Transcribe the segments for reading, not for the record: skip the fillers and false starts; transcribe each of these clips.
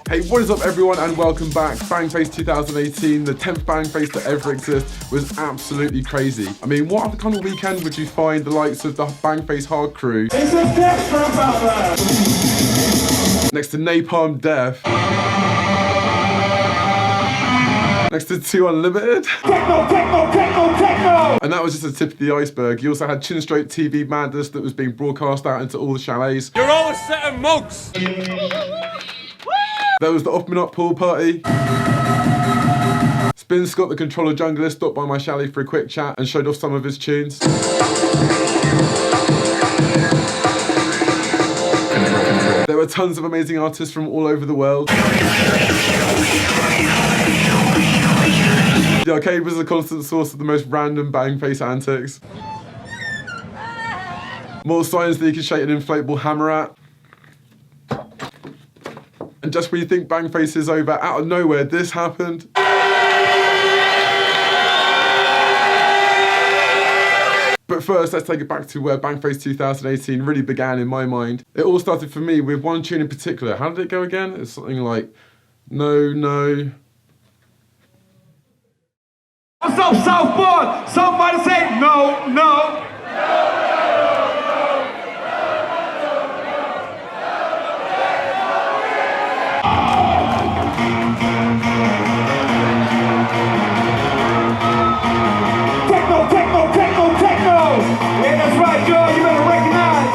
Hey, what is up everyone and welcome back. BANGFACE 2018, the 10th BANGFACE to ever exist, was absolutely crazy. I mean, what other kind of weekend would you find the likes of the BANGFACE Hard Crew? It's a death for about that! Next to Napalm Death. Next to 2 Unlimited. Techno, techno, techno, techno! And that was just the tip of the iceberg. You also had Chin Stroke TV Madness that was being broadcast out into all the chalets. You're all a set of mugs! There was the Up and Up pool party. Spinscott, the controller junglist, stopped by my chalet for a quick chat and showed off some of his tunes. There were tons of amazing artists from all over the world. The arcade was a constant source of the most random BANGFACE antics. More signs that you could shake an inflatable hammer at. And just when you think BANGFACE is over, out of nowhere, this happened. But first, let's take it back to where BANGFACE 2018 really began in my mind. It all started for me with one tune in particular. How did it go again? It's something like, no, no. What's up, Southboard? Somebody say no, no. Techno, techno, techno, techno. Yeah, that's right, girl. You better recognize.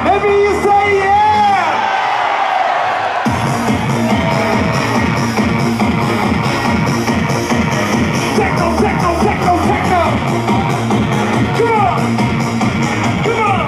Maybe you say yeah. Techno, techno, techno, techno. Come on. Come on.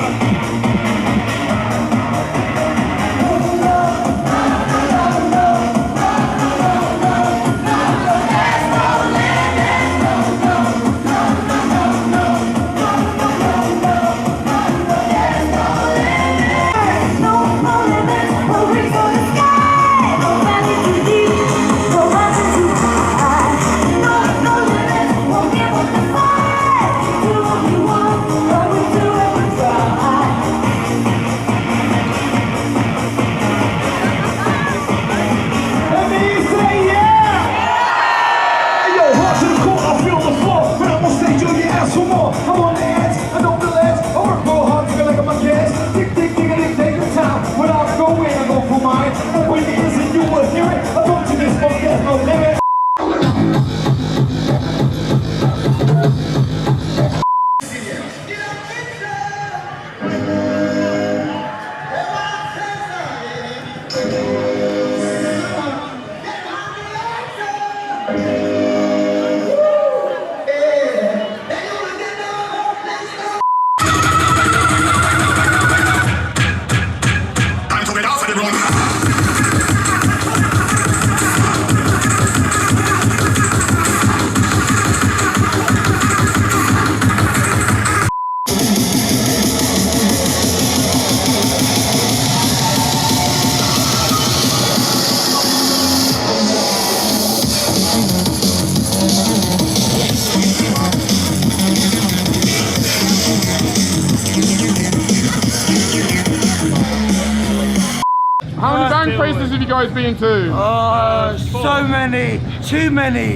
How many BANGFACEs have you guys been to? So many, too many,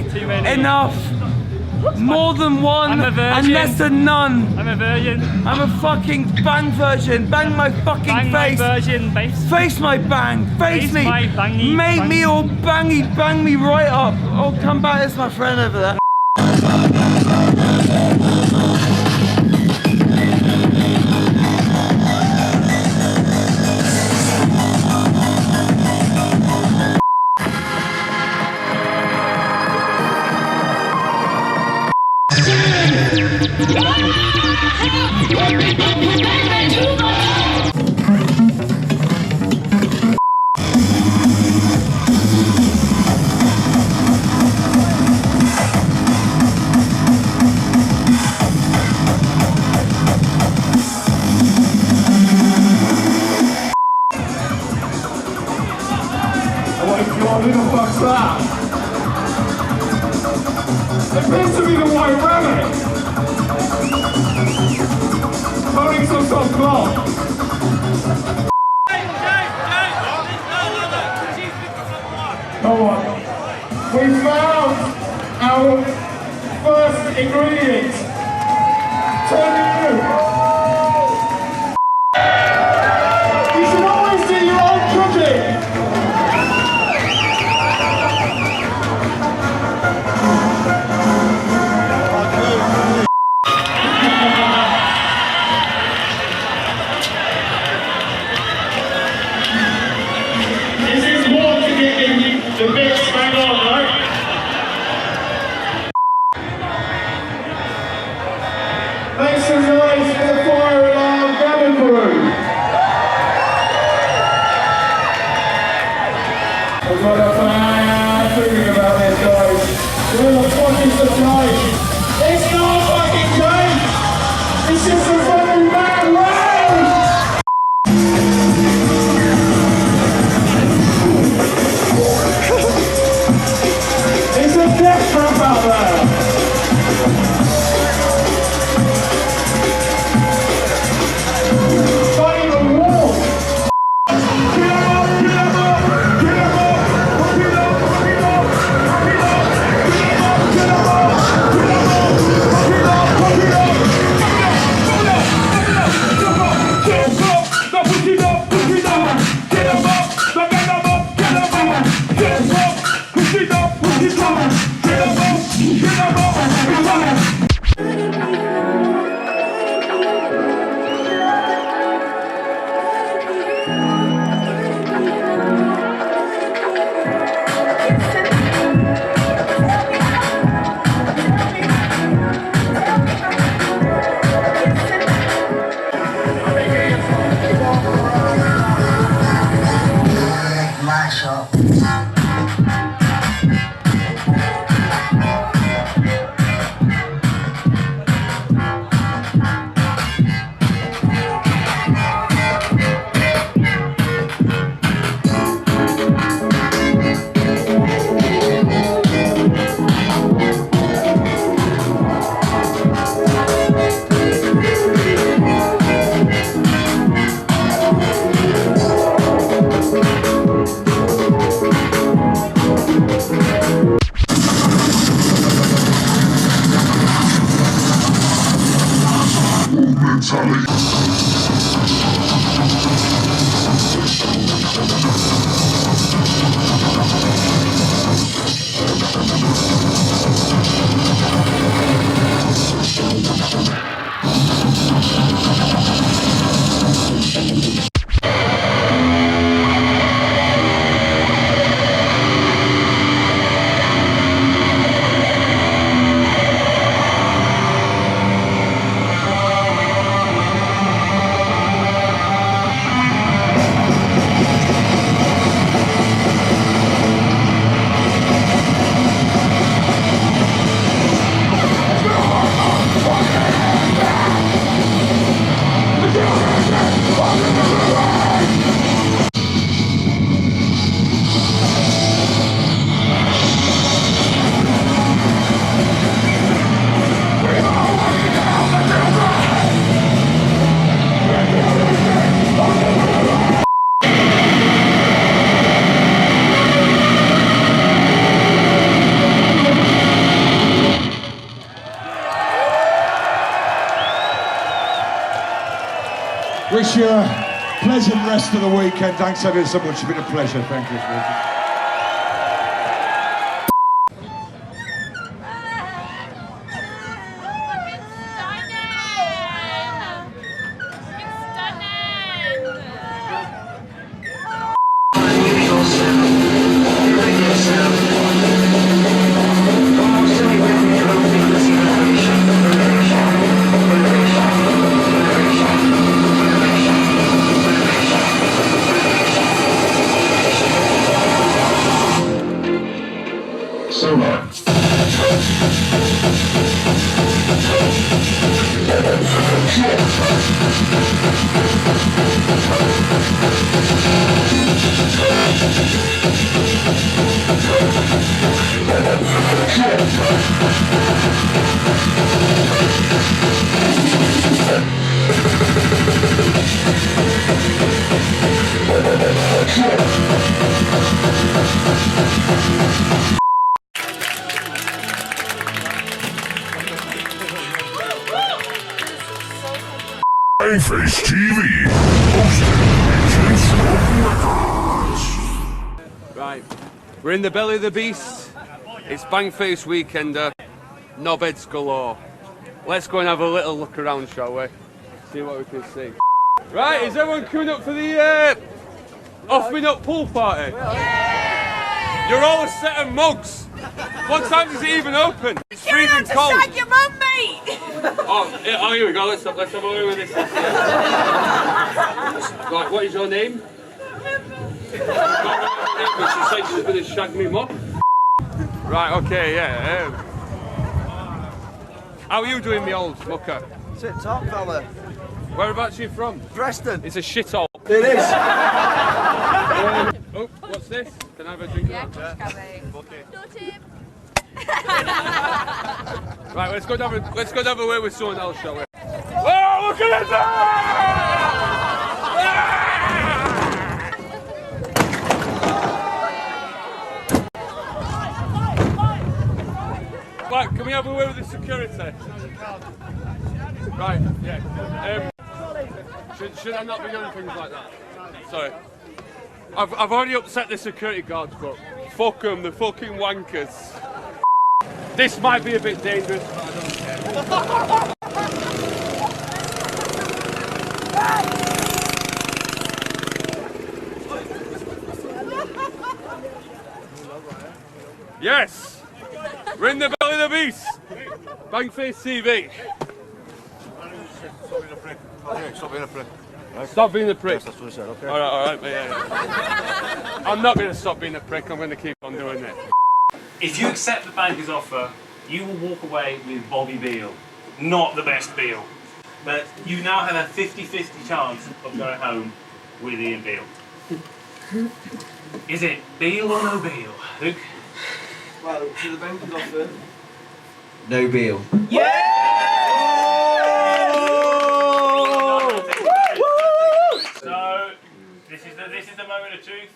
enough, more than one, I'm a virgin. and less than none. I'm a virgin. I'm a fucking bang virgin. Bang my fucking Bang my face. virgin face. Face my bang. Face Face me. my bangy, Make bang. me all bangy. Bang me right up. Oh, come back. It's my friend over there. Who the fuck's that? It appears to be the White Rabbit. Holding some sort of cloth. Come on. We found our first ingredient. Turn it through. You should always do your own cooking. This is more to get the bits bang on, right? Make some noise for the fire alarm cabin crew. I've got a plan thinking about this, guys. Where the fuck is the train? It's not a fucking train! It's just a fucking bad road! It's a death trap out there! Fighting a war! Get up! Get up! Get up! Get up! Get up! Get up! Get up! Get Wish you a pleasant rest of the weekend. Thanks ever so much. It's been a pleasure. Thank you. TV, hosted Right, we're in the belly of the beast. It's BANGFACE weekender, knobheads galore. Let's go and have a little look around, shall we? See what we can see. Right, is everyone coming up for the Off Me Nut pool party? Yeah! You're all a set of mugs. What time does it even open? It's freezing cold. Shag your mum, mate! Oh, here we go. Let's have a look with this. Right, what is your name? She said she's going to shag me mum. Right, okay, yeah. How are you doing, me old mucker? Sit top, fella. Whereabouts are you from? Preston. It's a shithole. It is. Oh, what's this? Can I have a drink? Yeah, of course, Gabby. Right, let's go and have a word with someone else, shall we? Oh, look at this! Right, can we have a word with the security? Right, yeah. Should I not be doing things like that? Sorry. I've already upset the security guards, but fuck them, the fucking wankers. This might be a bit dangerous, but I don't care. Yes! We're in the belly of the beast! BANGFACE TV. Stop being a prick. Stop being a prick. Yes, that's what I said, okay? Alright, yeah. I'm not going to stop being a prick, I'm going to keep on doing it. If you accept the banker's offer, you will walk away with Bobby Beale. Not the best Beale. But you now have a 50-50 chance of going home with Ian Beale. Is it Beale or no Beale, Luke? Well, to the banker's offer. No Beale. So, this is the moment of truth.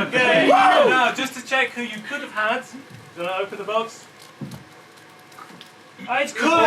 Okay. Now, just to check who you could have had, do you want to open the box? Oh, it's Kush!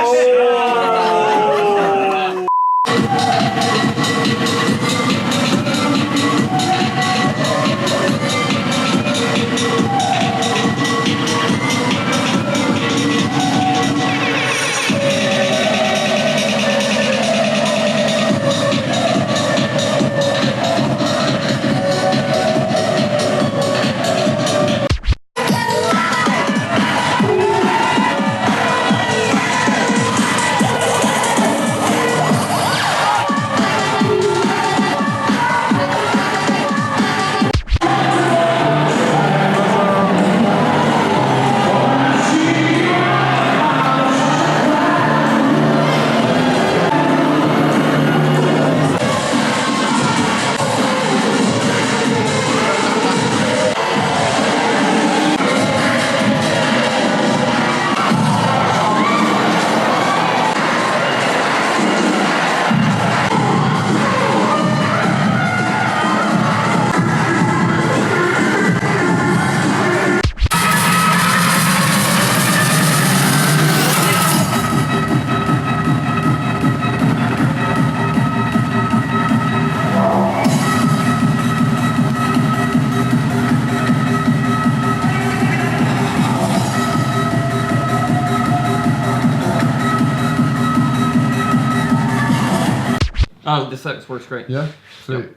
Oh, this sex works great. Yeah? Sweet. Yep.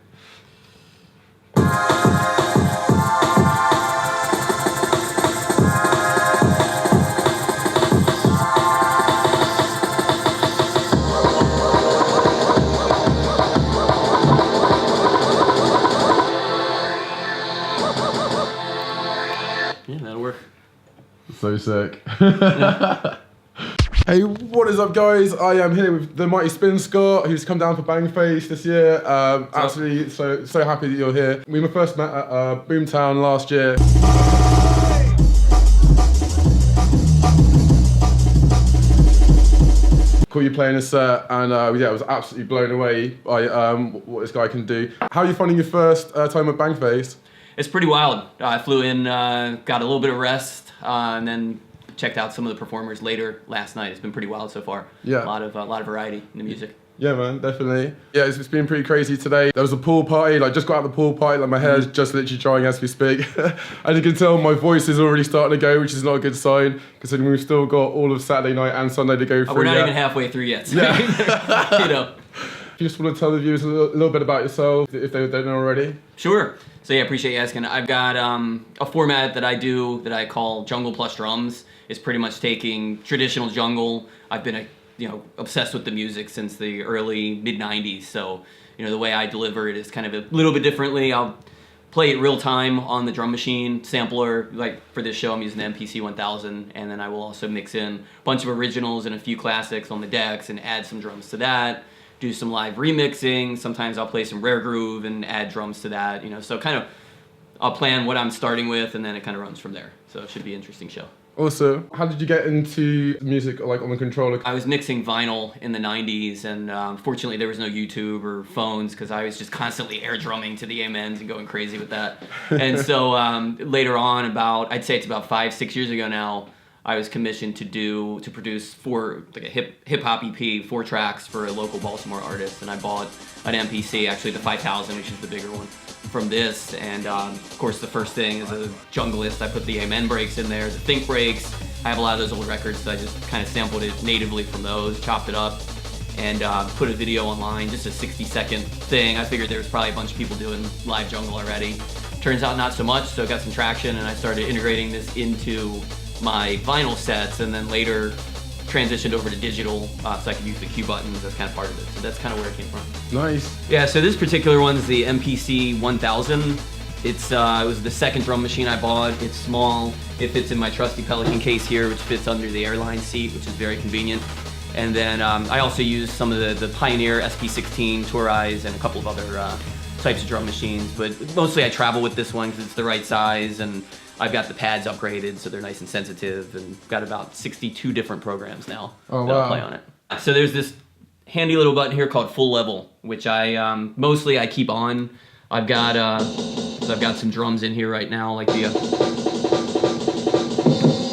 Yeah, that'll work. So sick. Hey, what is up, guys? I am here with the mighty Spinscott, who's come down for BANGFACE this year. Absolutely so happy that you're here. We first met at Boomtown last year. Cool, you playing a set, and yeah, I was absolutely blown away by what this guy can do. How are you finding your first time at BANGFACE? It's pretty wild. I flew in, got a little bit of rest, and then checked out some of the performers later last night. It's been pretty wild so far. Yeah. A lot of variety in the music. Yeah, man, definitely. Yeah, it's been pretty crazy today. There was a pool party, like just got out of the pool party, like my hair's just literally drying as we speak. And you can tell my voice is already starting to go, which is not a good sign, considering we've still got all of Saturday night and Sunday to go through. We're not yet. even halfway through yet. So Yeah. you know. You just want to tell the viewers a little bit about yourself, if they don't know already. Sure. So yeah, appreciate you asking. I've got a format that I do that I call Jungle Plus Drums. It's pretty much taking traditional jungle. I've been obsessed with the music since the early mid-90s. So, the way I deliver it is kind of a little bit differently. I'll play it real time on the drum machine sampler. Like for this show, I'm using the MPC 1000, and then I will also mix in a bunch of originals and a few classics on the decks and add some drums to that. Do some live remixing. Sometimes I'll play some rare groove and add drums to that. So kind of I'll plan what I'm starting with, and then it kind of runs from there. So it should be an interesting show. Also, how did you get into music, like on the controller? I was mixing vinyl in the 90s, and fortunately there was no YouTube or phones, because I was just constantly air drumming to the amens and going crazy with that. And so later on, I'd say it's about 5-6 years ago now, I was commissioned to produce a hip hop EP, 4 tracks for a local Baltimore artist, and I bought an MPC, actually the 5000, which is the bigger one, from this. And of course the first thing is a Junglist. I put the amen breaks in there, the think breaks. I have a lot of those old records, so I just kind of sampled it natively from those, chopped it up, and put a video online, just a 60-second thing. I figured there was probably a bunch of people doing live jungle already. Turns out not so much, so it got some traction, and I started integrating this into my vinyl sets, and then later transitioned over to digital, so I could use the cue buttons as kind of part of it. So that's kind of where it came from. Nice. Yeah, so this particular one is the MPC 1000. It was the second drum machine I bought. It's small. It fits in my trusty Pelican case here, which fits under the airline seat, which is very convenient. And then I also use some of the Pioneer SP16 Tourais and a couple of other types of drum machines, but mostly I travel with this one because it's the right size, and I've got the pads upgraded so they're nice and sensitive, and got about 62 different programs now that'll play on it. So there's this handy little button here called Full Level, which I mostly I keep on. I've got some drums in here right now, like the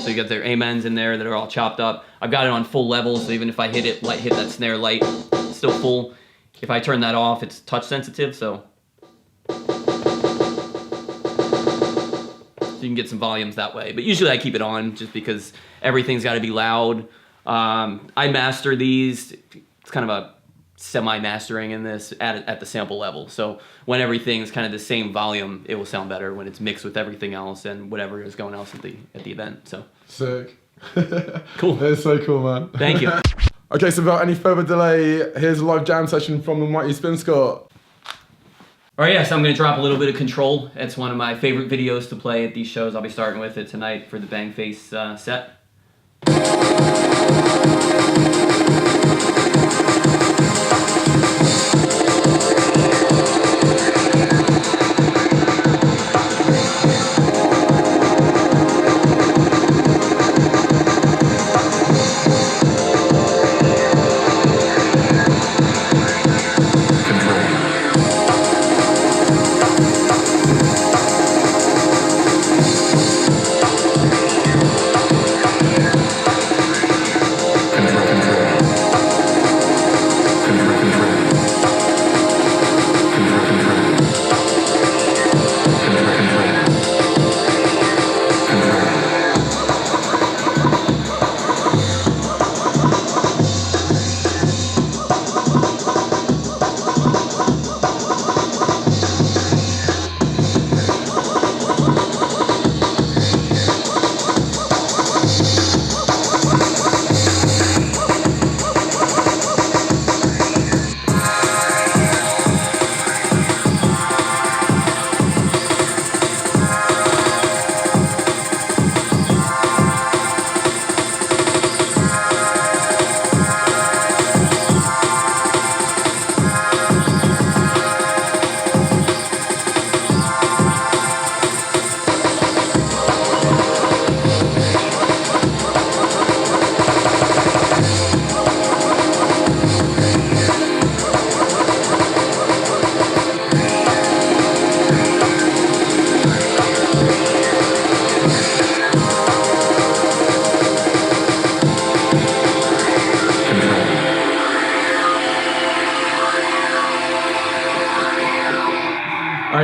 so you got their amens in there that are all chopped up. I've got it on full level, so even if I hit that snare light, it's still full. If I turn that off, it's touch sensitive, so you can get some volumes that way. But usually I keep it on just because everything's got to be loud. I master these. It's kind of a semi-mastering in this at the sample level. So when everything's kind of the same volume, it will sound better when it's mixed with everything else and whatever is going else at the event. So sick. Cool. That's so cool, man. Thank you. Okay, so without any further delay, here's a live jam session from the mighty Spinscott. All right, yeah, so I'm going to drop a little bit of Control. It's one of my favorite videos to play at these shows. I'll be starting with it tonight for the BANGFACE set.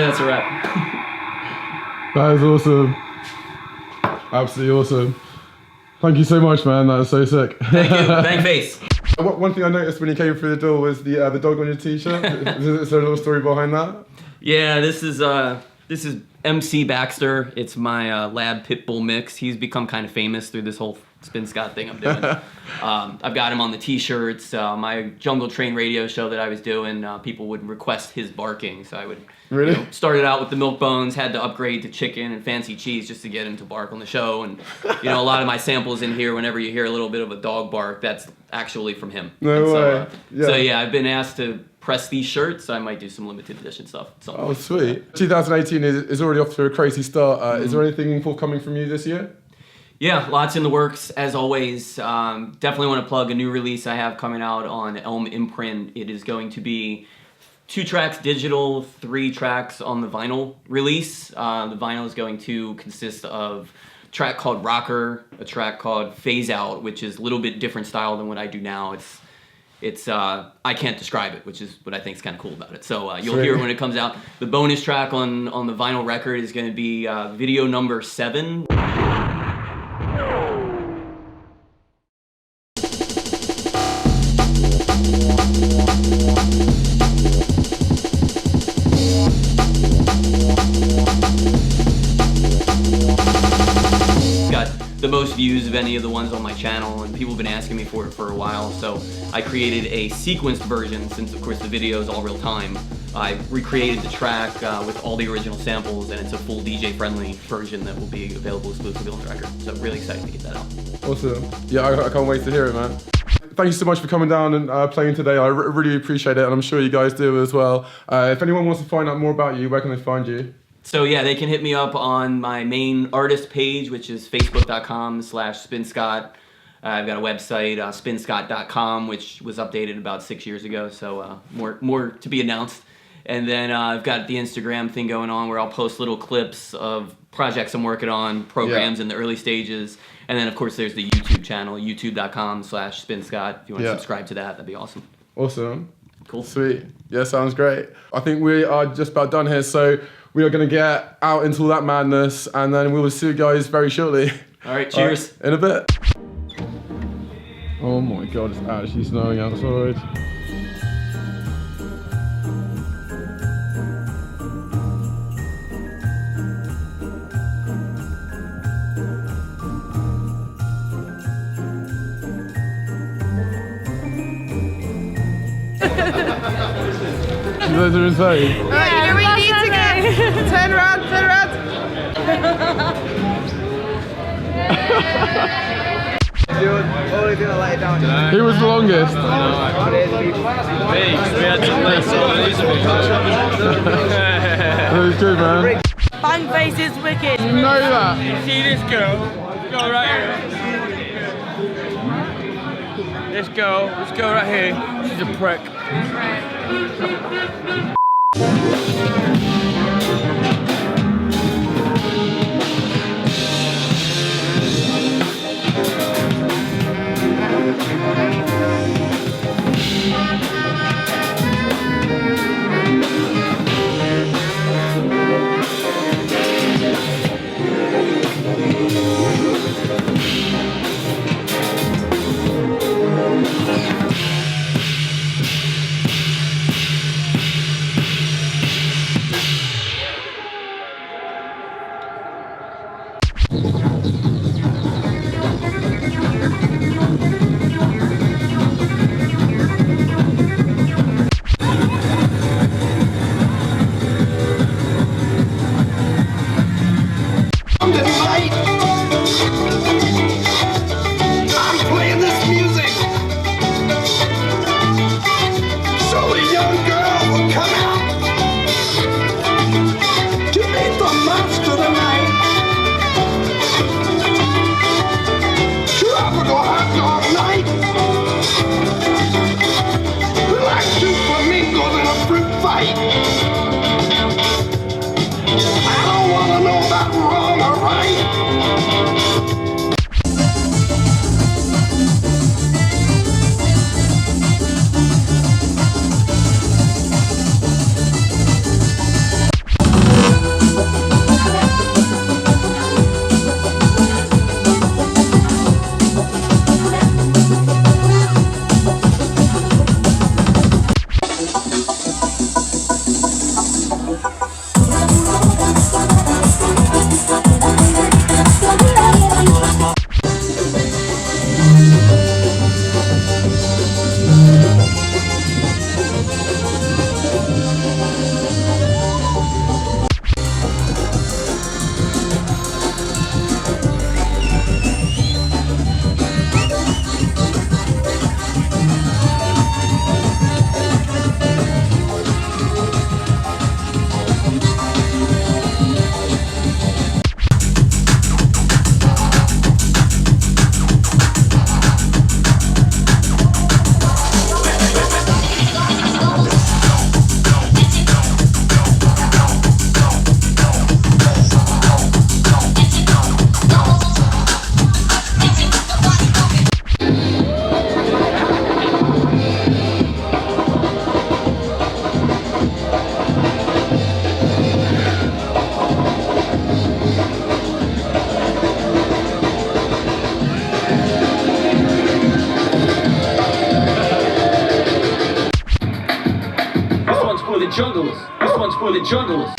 that's a wrap. That is awesome. Absolutely awesome. Thank you so much, man. That was so sick. Thank you. BANGFACE. One thing I noticed when you came through the door was the dog on your t-shirt. Is there a little story behind that? Yeah, this is MC Baxter. It's my lab pit bull mix. He's become kind of famous through this whole Spinscott thing I'm doing. I've got him on the t-shirts. My Jungle Train radio show that I was doing, people would request his barking, so I would started out with the milk bones, had to upgrade to chicken and fancy cheese just to get him to bark on the show. And a lot of my samples in here, whenever you hear a little bit of a dog bark, that's actually from him. No way. So yeah, I've been asked to press these shirts. I might do some limited edition stuff. Oh, sweet. 2018 is already off to a crazy start. Is there anything forthcoming from you this year? Yeah, lots in the works, as always. Definitely want to plug a new release I have coming out on Elm Imprint. It is going to be 2 tracks digital, 3 tracks on the vinyl release. The vinyl is going to consist of a track called Rocker, a track called Phase Out, which is a little bit different style than what I do now. It's I can't describe it, which is what I think is kind of cool about it. So you'll hear it when it comes out. The bonus track on the vinyl record is going to be video number 7. The most views of any of the ones on my channel, and people have been asking me for it for a while, so I created a sequenced version. Since of course the video is all real time, I recreated the track with all the original samples, and it's a full DJ friendly version that will be available exclusively on the record. So really excited to get that out. Awesome. Yeah, I can't wait to hear it, man. Thank you so much for coming down and playing today. I really appreciate it, and I'm sure you guys do as well. If anyone wants to find out more about you, where can they find you? So yeah, they can hit me up on my main artist page, which is facebook.com/Spinscott. I've got a website, spinscott.com, which was updated about 6 years ago, so more to be announced. And then I've got the Instagram thing going on where I'll post little clips of projects I'm working on, programs in the early stages. And then of course there's the YouTube channel, youtube.com/Spinscott. If you want to subscribe to that, that'd be awesome. Awesome. Cool. Sweet. Yeah, sounds great. I think we are just about done here, so we are going to get out into all that madness, and then we will see you guys very shortly. All right, cheers. In a bit. Oh my God, it's actually snowing outside. You guys are insane. Alright, you know where you need to go. Turn around, turn around. Only gonna lay down. Who was the longest? We had to play That was good, man. BANGFACE is wicked. You know that. You see this girl? Go right here. This girl right here. She's a prick. junglers. This one's for the junglers.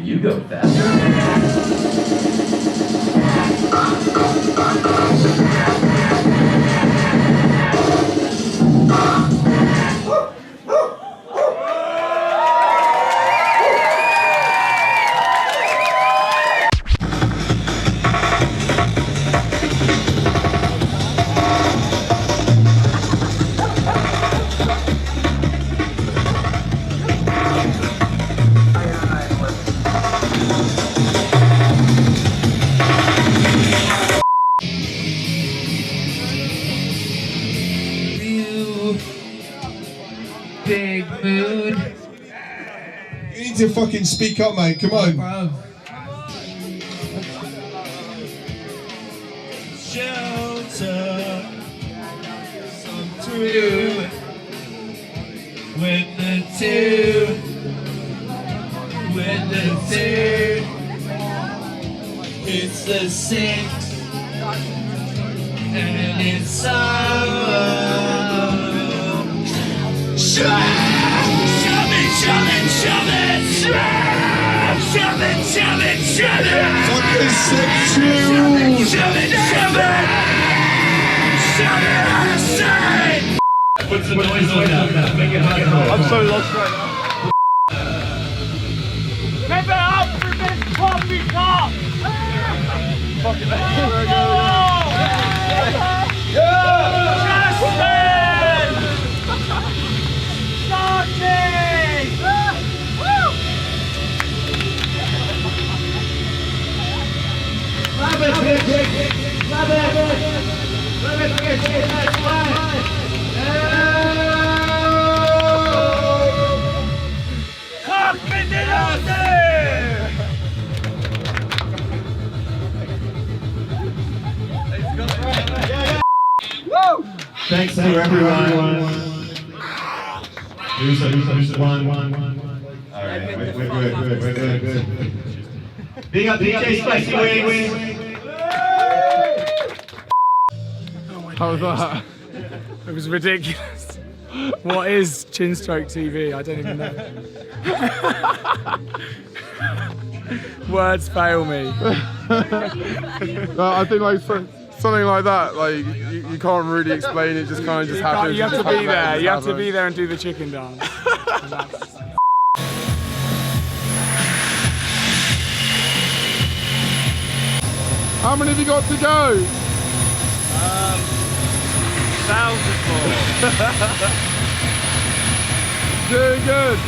You go faster. Big mood. You need to fucking speak up, mate. Come on. Shelter. Some through. With the two. With the two. It's the 6. And it's summer. Shove it, shove it, shove it, shove it, shove it, shove it, shove it. Fucking sick too. Shove it, shove it, shove it, shove it, I say. Put some noise on that. Make it hard. I'm so lost right now. Give it up for this coffee cup! Fucking Thanks to everyone. Who's one. Alright, we're good. Big up DJ Spicy Wings. How was that? It was ridiculous. What is Chin Stroke TV? I don't even know. Words fail me. I think like something like that, like you can't really explain it. Just kind of just happens. You have to be there. You have to be there and do the chicken dance. How many have you got to go? 1,000 more. Doing good.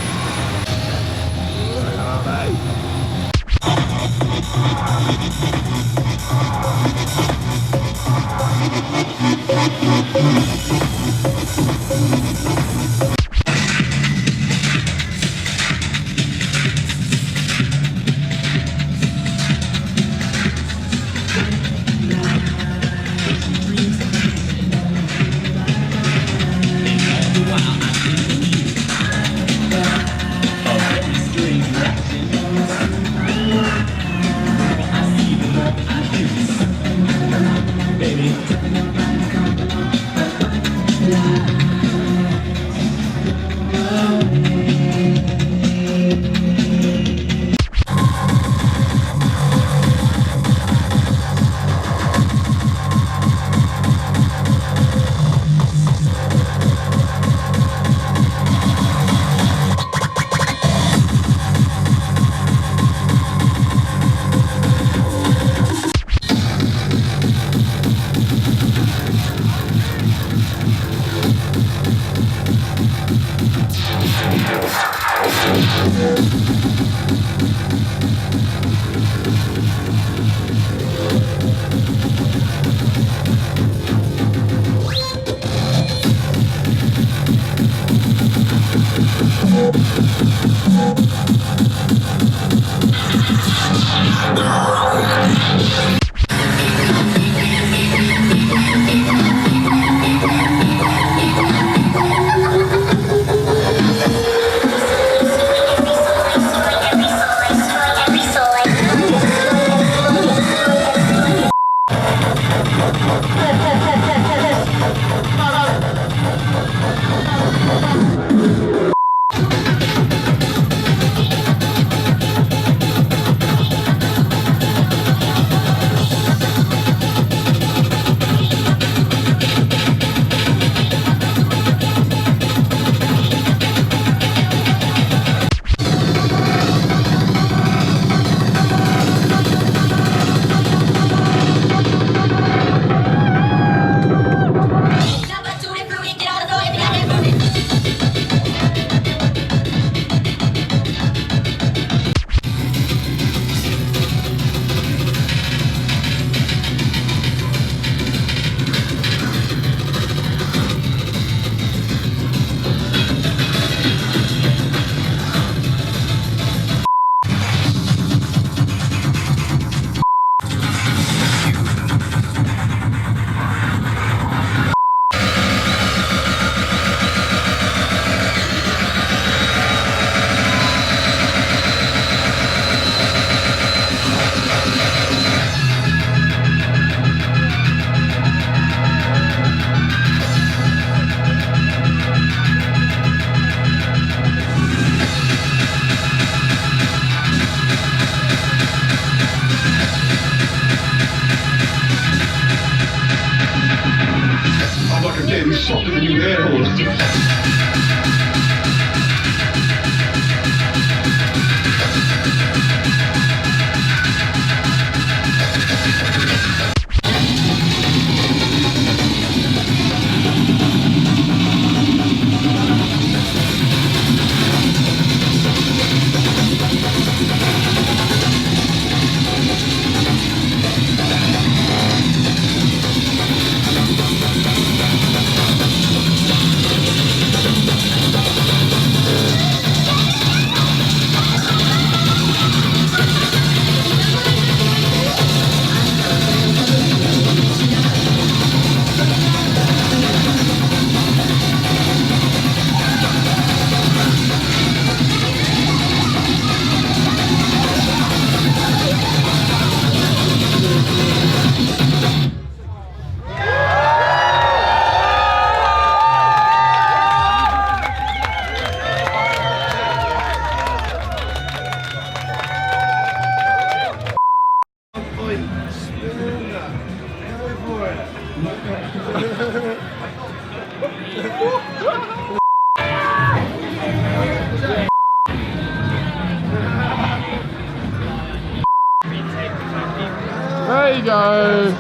There you go.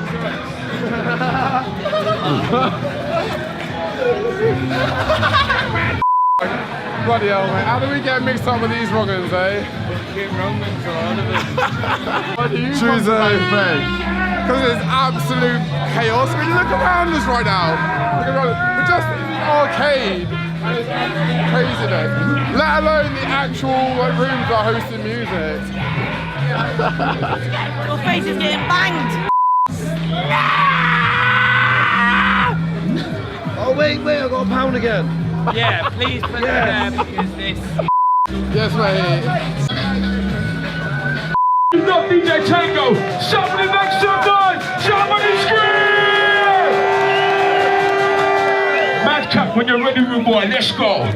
Bloody hell, mate. How do we get mixed up with these wrong-uns, eh? Get wrong-uns for all of us. Why do you choose a thing? Because there's absolute chaos. I mean, look around us right now. Look around us. We're just in the arcade. And it's craziness. Let alone the actual rooms that are hosting music. Your face is getting banged. Oh wait, I got a pound again. Yeah, please put that there because this. Yes, mate. You've got DJ Tango. Somebody make some noise. Somebody scream. Madcap, when you're ready, rude boy, let's go.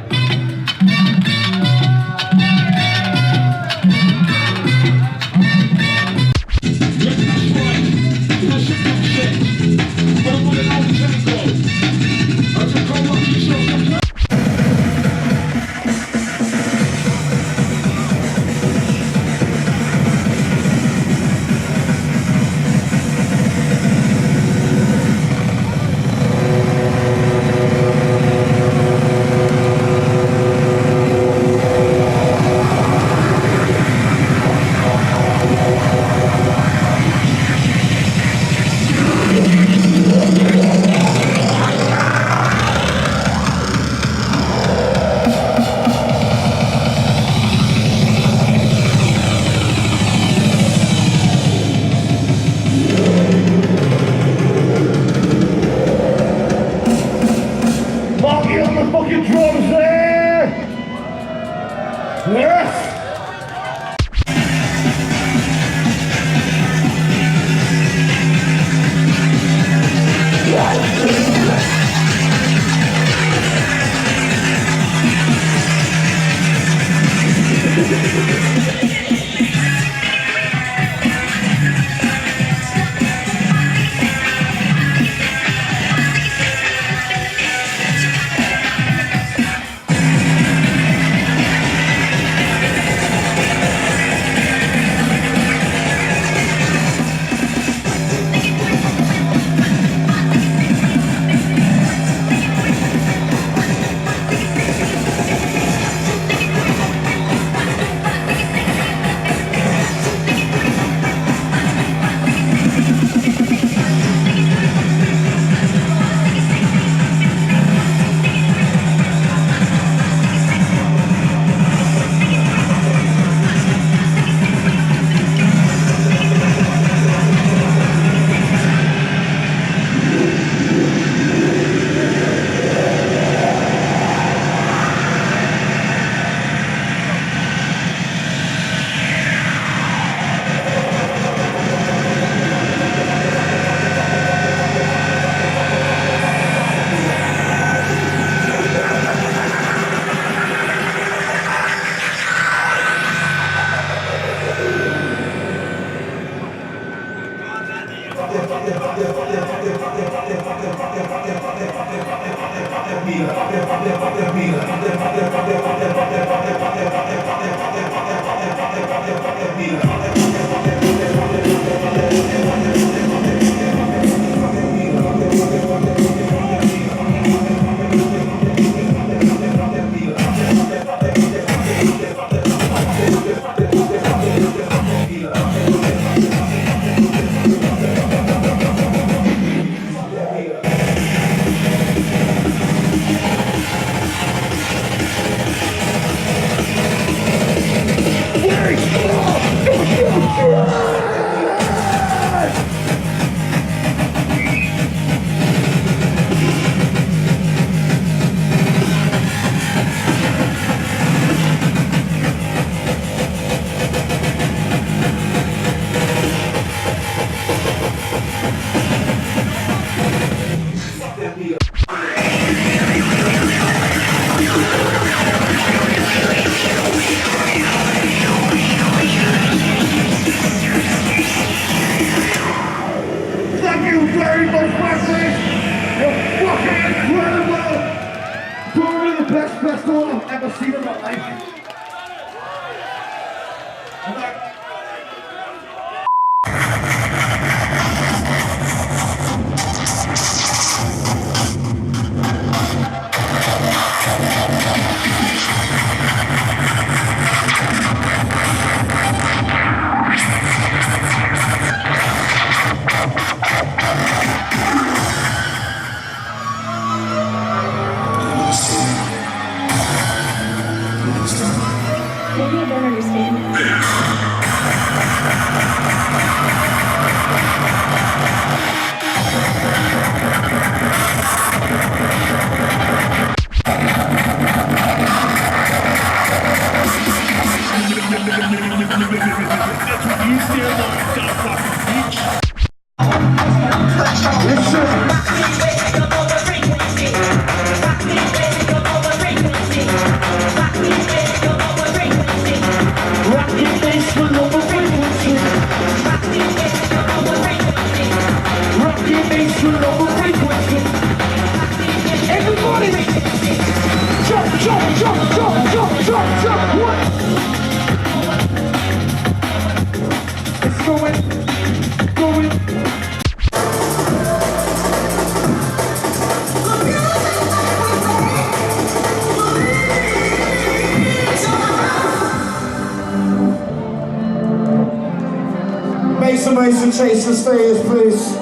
Mason Chase the stairs, please.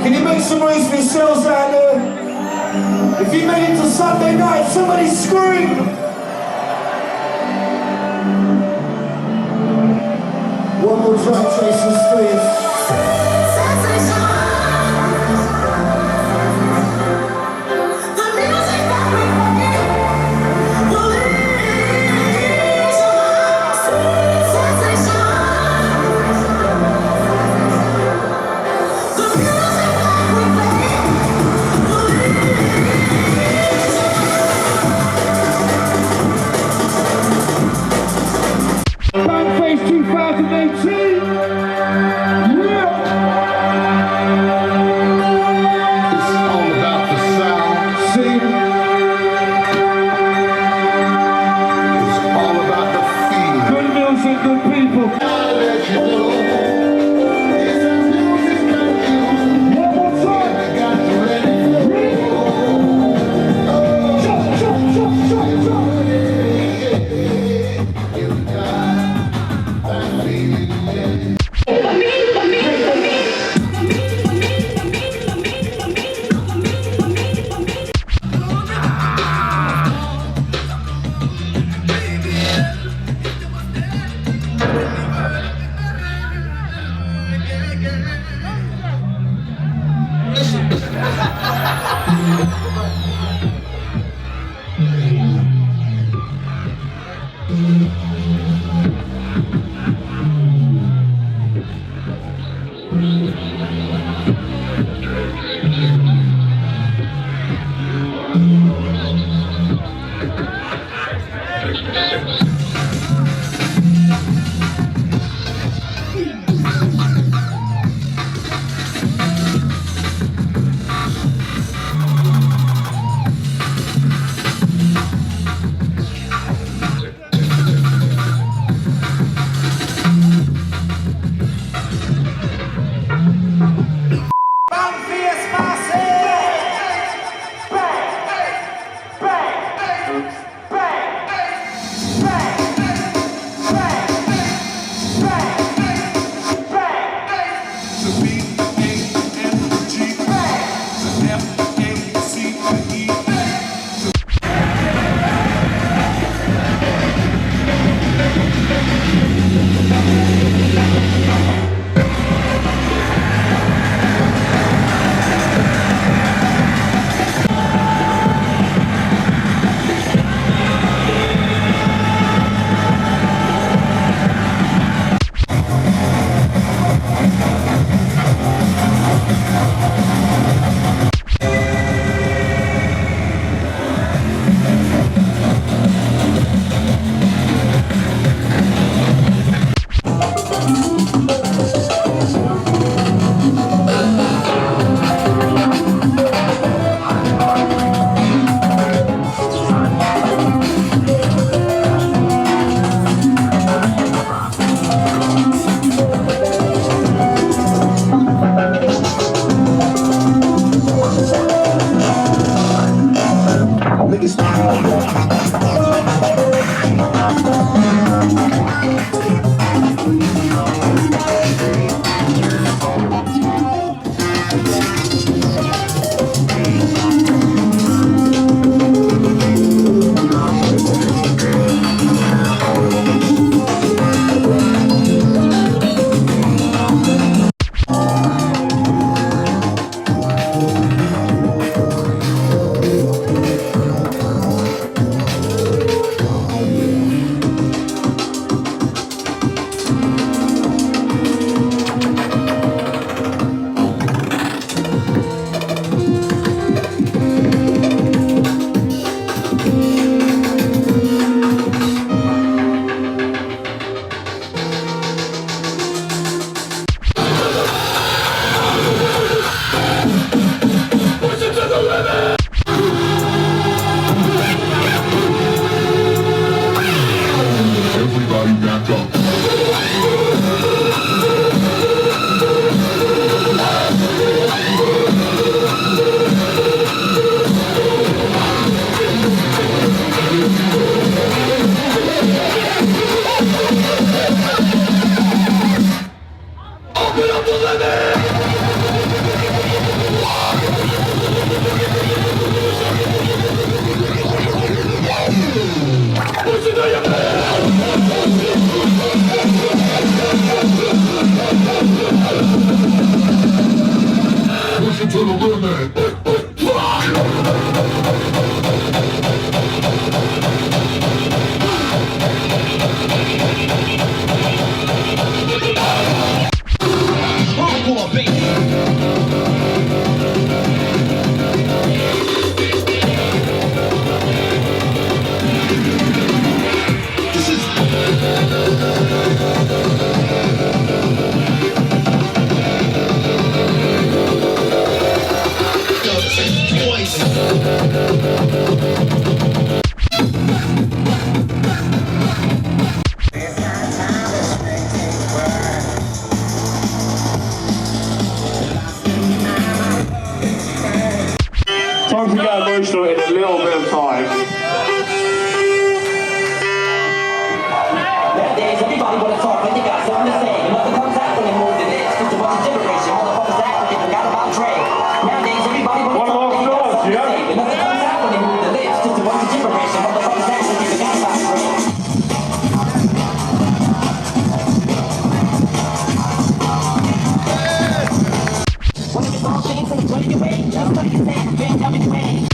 Can you make some noise for yourselves out there? If you made it to Sunday night, somebody scream! One more track, Chase the stairs. BANGFACE 2018! to the limit. Hardcore bass. Time to get emotional in a little bit of time. Nowadays, everybody wanna talk like they got something to say. Nothing comes out when they move the lips. Just a bunch of gibberish. Motherfuckers act like they forgot about Dre. Nowadays, everybody wanna talk like they got something to say. But nothing comes out when they move the lips. Just a bunch of gibberish. Motherfuckers act like they forgot about Dre. One of the small things from the 20 away. Just like you said, been coming away.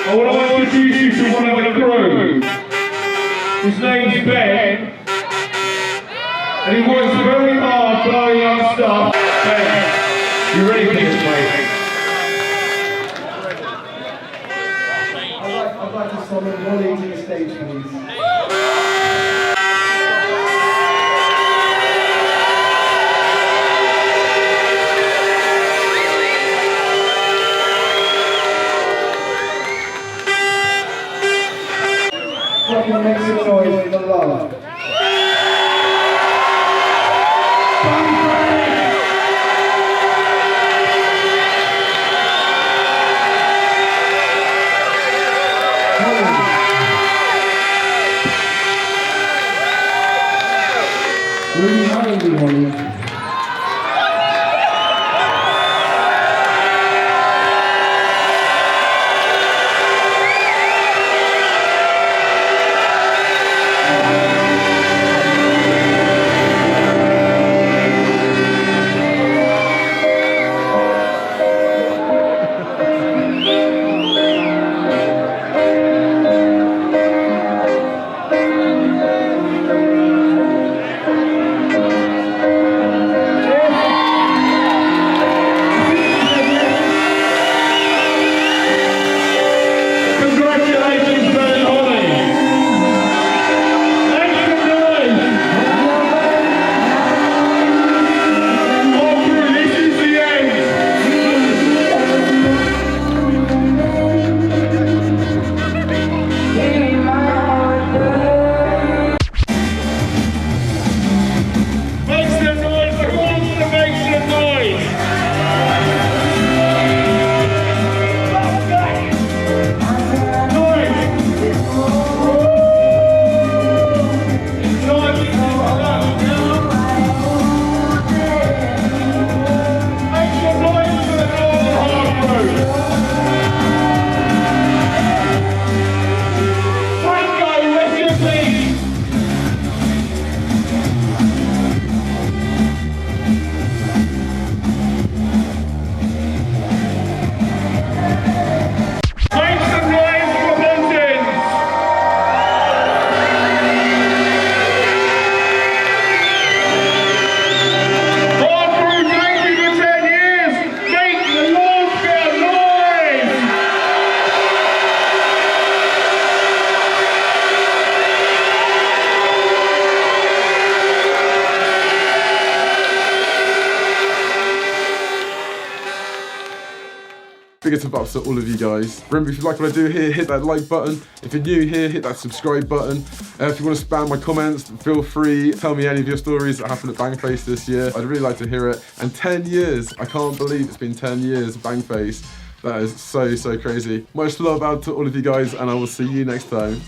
I want to introduce you to one of the crew. His name's Ben, and he works very hard blowing up stuff. Ben, you ready for this, mate? I'd like to summon Wally to the stage, please. Fucking make some noise for love. biggest of ups to all of you guys. Remember, if you like what I do here, hit that like button. If you're new here, hit that subscribe button. If you want to spam my comments, feel free. Tell me any of your stories that happened at BANGFACE this year. I'd really like to hear it. And 10 years, I can't believe it's been 10 years of BANGFACE. That is so, so crazy. Much love out to all of you guys, and I will see you next time.